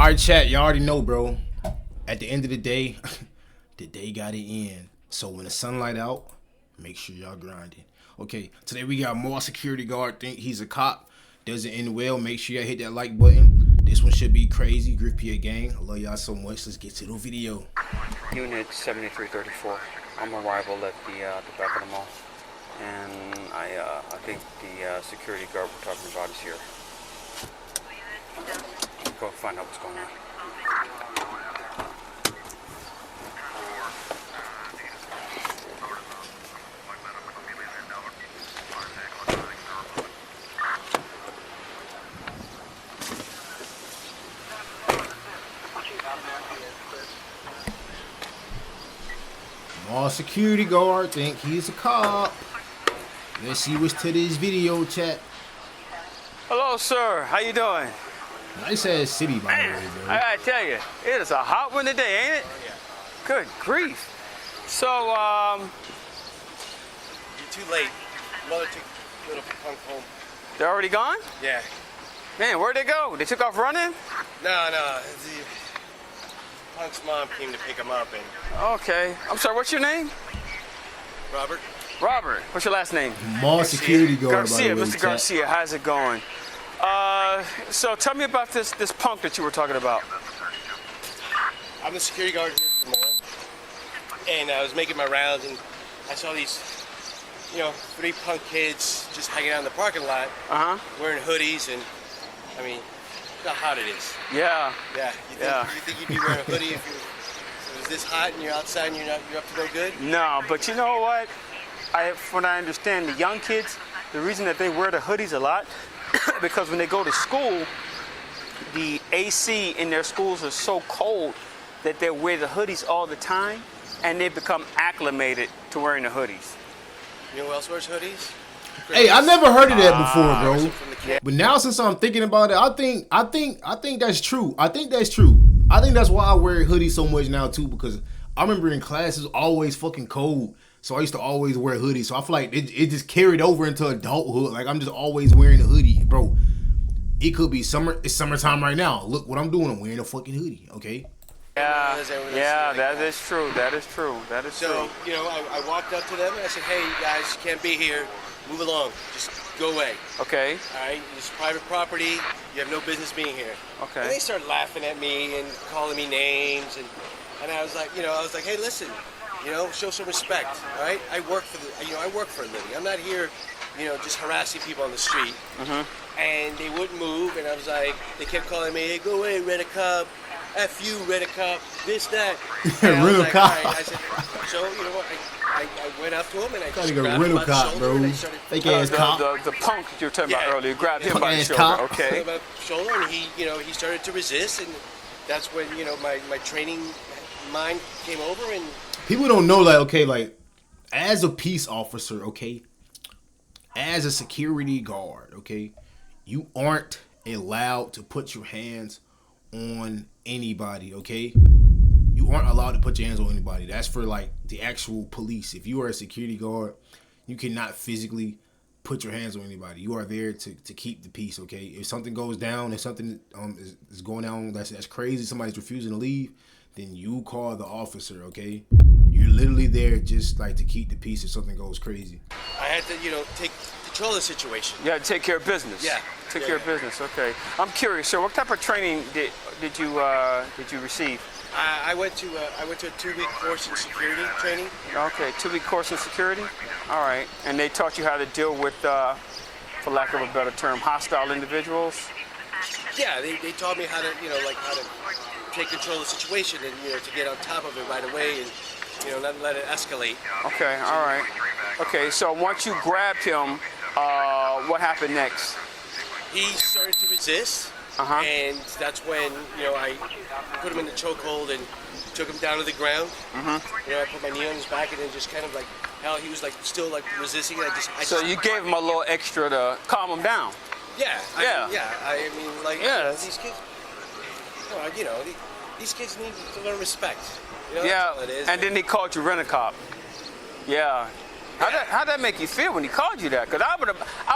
Alright, chat, y'all already know, bro. At the end of the day, the day gotta end. So when the sunlight out, make sure y'all grinding. Okay, today we got more security guard. Think he's a cop. Doesn't end well. Make sure y'all hit that like button. This one should be crazy. Griffpierrehk gang. I love y'all so much. Let's get to the video. Unit 7334. I'm a rival at the back of the mall, and I think the security guard we're talking about is here. Go find out what's going on. More security guard think he's a cop. Let's see what's to this video, chat. Hello, sir. How you doing? Nice ass city, by the way, bro. I gotta tell you, it is a hot one today, ain't it? Yeah. Good grief. So, You're too late. Mother took little punk home. they're already gone? Yeah. Man, where'd they go? They took off running? No. The punk's mom came to pick him up, and Okay. I'm sorry, what's your name? Robert. Robert. What's your last name? More security guard, Garcia, by the way, Mr. chat. Garcia. How's it going? So tell me about this punk that you were talking about. I'm the security guard here at the mall, and I was making my rounds, and I saw these, 3 punk kids just hanging out in the parking lot, wearing hoodies, and I mean, look how hot it is. Yeah. Yeah. You think you'd be wearing a hoodie if it was this hot and you're outside and you're up to no good? No, but you know what? From what I understand, the young kids, the reason that they wear the hoodies a lot, because when they go to school, the AC in their schools is so cold that they wear the hoodies all the time, and they become acclimated to wearing the hoodies. You know who else wears hoodies? Hey, I never heard of that before, bro. From the kid. But now since I'm thinking about it, I think that's true. I think that's true. I think that's why I wear hoodies so much now too, because I remember in class it's always fucking cold. So I used to always wear hoodies. So I feel like it just carried over into adulthood. Like I'm just always wearing a hoodie, bro. It could be summer. It's summertime right now. Look what I'm doing. I'm wearing a fucking hoodie. Okay. Yeah, Like that is true. That is true. So, I walked up to them and I said, hey, you guys, you can't be here. Move along. Just go away. Okay. All right? It's private property. You have no business being here. Okay. And they started laughing at me and calling me names. And I was like, hey, listen, show some respect. All right? I work for a living. I'm not here, just harassing people on the street. And they wouldn't move. And I was like, they kept calling me, hey, go away, Red Cub. F you, Red Cop, this, that. Red Cop. Right. I said, so, I went up to him and I just Got grabbed him by the cop, shoulder bro. and I started Fake ass cop. The punk you were talking about earlier, you grabbed him by the Ass shoulder. cop. Okay. by the shoulder and he started to resist, and that's when, my training mind came over. And People don't know, like, as a peace officer, okay, as a security guard, okay, you aren't allowed to put your hands on anybody, okay? You aren't allowed to put your hands on anybody. That's for like the actual police. If you are a security guard, you cannot physically put your hands on anybody. You are there to keep the peace, okay? If something goes down, if something is going on that's crazy, somebody's refusing to leave, then you call the officer, okay? You're literally there just like to keep the peace if something goes crazy. I had to, take control of the situation. You had to take care of business. Yeah. Take care of business. Okay. I'm curious, sir. What type of training did you receive? I went to a 2-week course in security training. Okay, 2-week course in security. All right. And they taught you how to deal with, for lack of a better term, hostile individuals. Yeah, they taught me how to, how to take control of the situation and, to get on top of it right away and, not let it escalate. Okay, all right. Okay, so once you grabbed him, what happened next? He started to resist, and that's when, I put him in the chokehold and took him down to the ground. I put my knee on his back and then just kind of like, hell, he was like still like resisting. So you gave him a little extra to calm him down? Yeah. I mean, like, these kids, these kids need to learn respect. That's all it is. And then they called you Rent-A-Cop. Yeah. How'd that make you feel when he called you that? Because I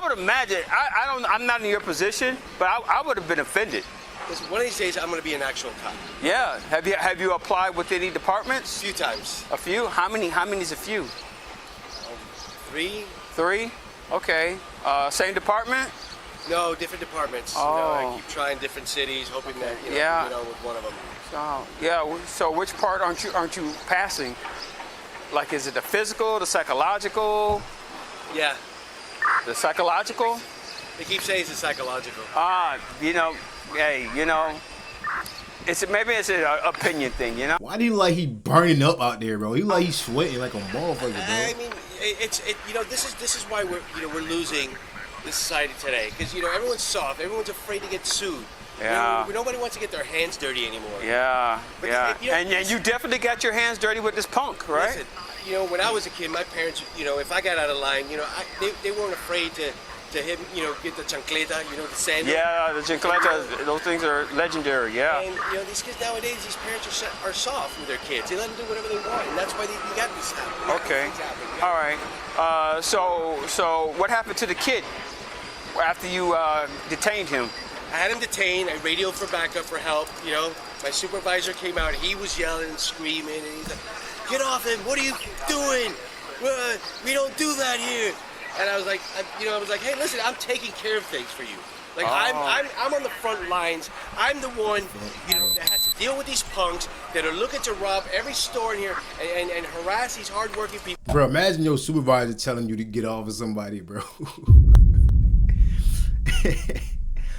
would imagine, I'm not in your position, but I would have been offended. Listen, one of these days I'm going to be an actual cop. Yeah. Have you applied with any departments? A few times. A few? How many is a few? 3. 3? Okay. Same department? No, different departments. Oh. I keep trying different cities, hoping that with one of them. So yeah. So which part aren't you passing? Like, is it the physical, the psychological? Yeah. The psychological? They keep saying it's psychological. Hey, maybe it's an opinion thing, Why do you like he burning up out there, bro? He like he's sweating like a motherfucker, bro. I mean, this is why we're losing the society today, because everyone's soft, everyone's afraid to get sued. Yeah. Nobody wants to get their hands dirty anymore. Yeah. But Yeah. And you definitely got your hands dirty with this punk, right? Listen, when I was a kid, my parents, if I got out of line, they weren't afraid to hit, get the chancleta, the sandal. Yeah, the chancletas, those things are legendary, yeah. And, these kids nowadays, these parents are soft with their kids. They let them do whatever they want, and that's why you got this happening. Okay. All right. So what happened to the kid after you detained him? I had him detained. I radioed for backup, for help. My supervisor came out. He was yelling and screaming, and he's like, "Get off him! What are you doing? We don't do that here." And I was like, "Hey, listen, I'm taking care of things for you. Like, I'm on the front lines. I'm the one, that has to deal with these punks that are looking to rob every store in here and harass these hardworking people." Bro, imagine your supervisor telling you to get off of somebody, bro.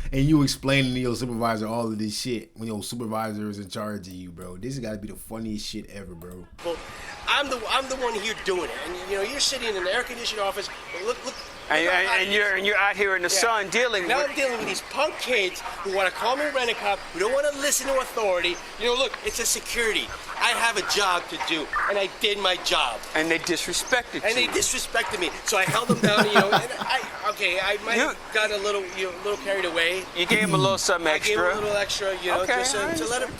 And you explaining to your supervisor all of this shit when your supervisor is in charge of you, bro. This has got to be the funniest shit ever, bro. Well, I'm the one here doing it, and you're sitting in an air-conditioned office. Look. And you're out here in the sun dealing now with. I'm dealing with these punk kids who want to call me rent-a-cop, who don't want to listen to authority. Look, it's a security. I have a job to do, and I did my job. And they disrespected you. And they disrespected me, so I held them down. And I might have got a little carried away. You gave him a little something extra. I gave him a little extra, okay, just to let him,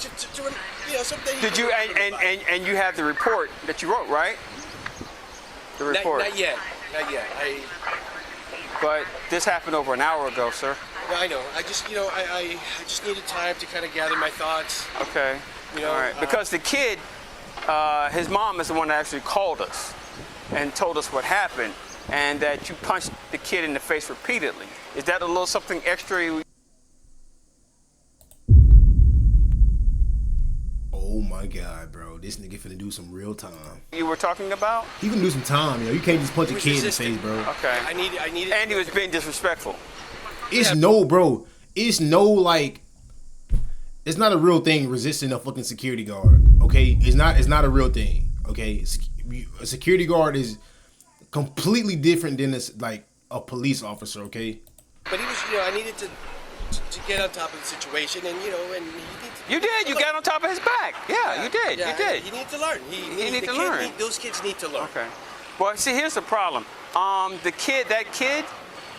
something. Did you? And you have the report that you wrote, right? The report. Not yet. But this happened over an hour ago, sir. Yeah, I know. I just, I just needed time to kind of gather my thoughts. Okay. All right. Because the kid, his mom is the one that actually called us and told us what happened, and that you punched the kid in the face repeatedly. Is that a little something extra? Oh my God, bro. This nigga finna do some real time. You were talking about? He can do some time, yo. You can't just punch a kid in the face, bro. Okay. I needed. And he was being disrespectful. It's it's not a real thing resisting a fucking security guard, okay? It's not a real thing, okay? A security guard is completely different than a police officer, okay? But he was, I needed to get on top of the situation, and he You did. You got on top of his back. Yeah, you did. Yeah, you did. He needed to learn. He needed to learn. Those kids need to learn. Okay. Well, see, here's the problem. That kid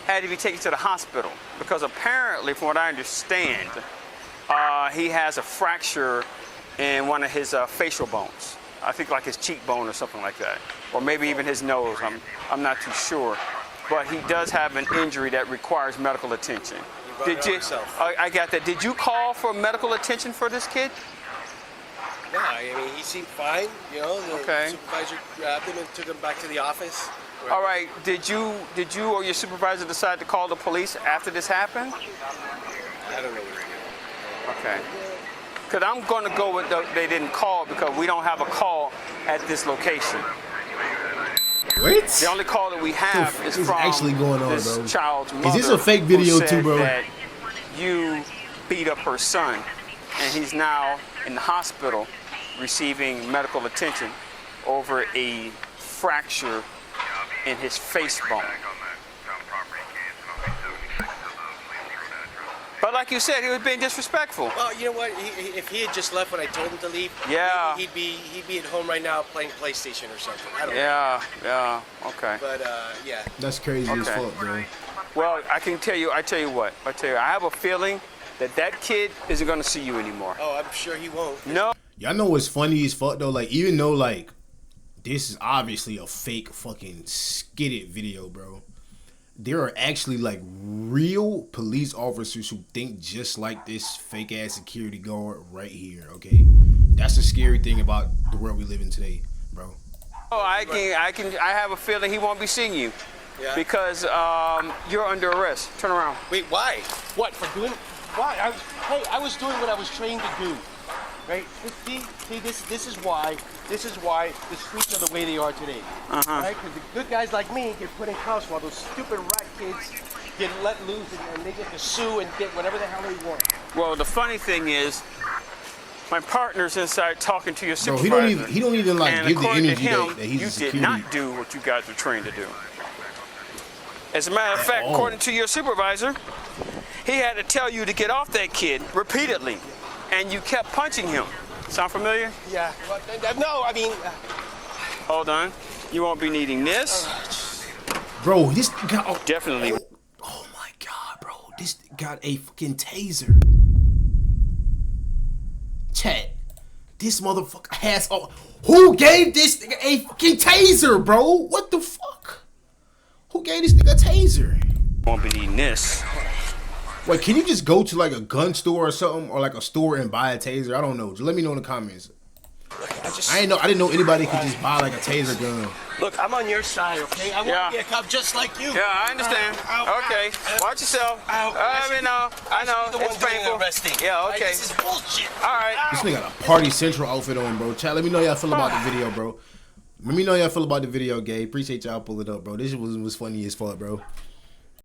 had to be taken to the hospital because apparently, from what I understand, he has a fracture in one of his facial bones. I think like his cheekbone or something like that, or maybe even his nose. I'm not too sure, but he does have an injury that requires medical attention. Did you? I got that. Did you call for medical attention for this kid? No, I mean, he seemed fine. Okay. The supervisor grabbed him and took him back to the office. All right. Did you or your supervisor decide to call the police after this happened? I don't know what to do. Okay. Because I'm going to go with they didn't call because we don't have a call at this location. What? The only call that we have is from actually going on, this bro? child's mother. Is this a fake video who too, bro? said that you beat up her son, and he's now in the hospital receiving medical attention over a fracture in his face bone. But like you said, he was being disrespectful. Well, you know what? If he had just left when I told him to leave, yeah, he'd be at home right now playing PlayStation or something. I don't know. Yeah, okay. But yeah. That's crazy as fuck, bro. Well, I tell you what. I have a feeling that kid isn't gonna see you anymore. Oh, I'm sure he won't. No. Y'all know what's funny as fuck though? Like, even though this is obviously a fake fucking skidded video, bro. there are actually like real police officers who think just like this fake ass security guard right here. Okay, that's the scary thing about the world we live in today, bro. Oh, I have a feeling he won't be seeing you. Yeah. Because you're under arrest. Turn around. Wait, why? What, for doing? Why? I was doing what I was trained to do. Right? See, this is why the streets are the way they are today. Right? Because the good guys like me get put in cuffs while those stupid rat kids get let loose and they get to sue and get whatever the hell they want. Well, the funny thing is, my partner's inside talking to your Bro, supervisor. he don't even like and give the according energy to him, that he's a you security. did not do what you guys were trained to do. As a matter of fact, all. according to your supervisor, he had to tell you to get off that kid repeatedly, and you kept punching him. Sound familiar? Yeah. Well, no, I mean. Hold on. You won't be needing this. Bro, this guy. Oh, Definitely. oh my god, bro, this got a fucking taser. Chat. This motherfucker has. Oh, who gave this nigga a fucking taser, bro? What the fuck? Who gave this nigga a taser? Won't be needing this. Wait, can you just go to like a gun store or something, or like a store and buy a taser? I don't know. Just let me know in the comments. I didn't know anybody could just buy like a taser gun. Look, I'm on your side, okay? I want to be a cop just like you. Yeah, I understand. Okay, watch yourself. I know. It's painful. Yeah, okay. This is bullshit. All right. This nigga got a Party Central outfit on, bro. Chat, let me know how y'all feel about the video, bro. Let me know how y'all feel about the video, Gabe. Appreciate y'all pulling up, bro. This was funny as fuck, bro.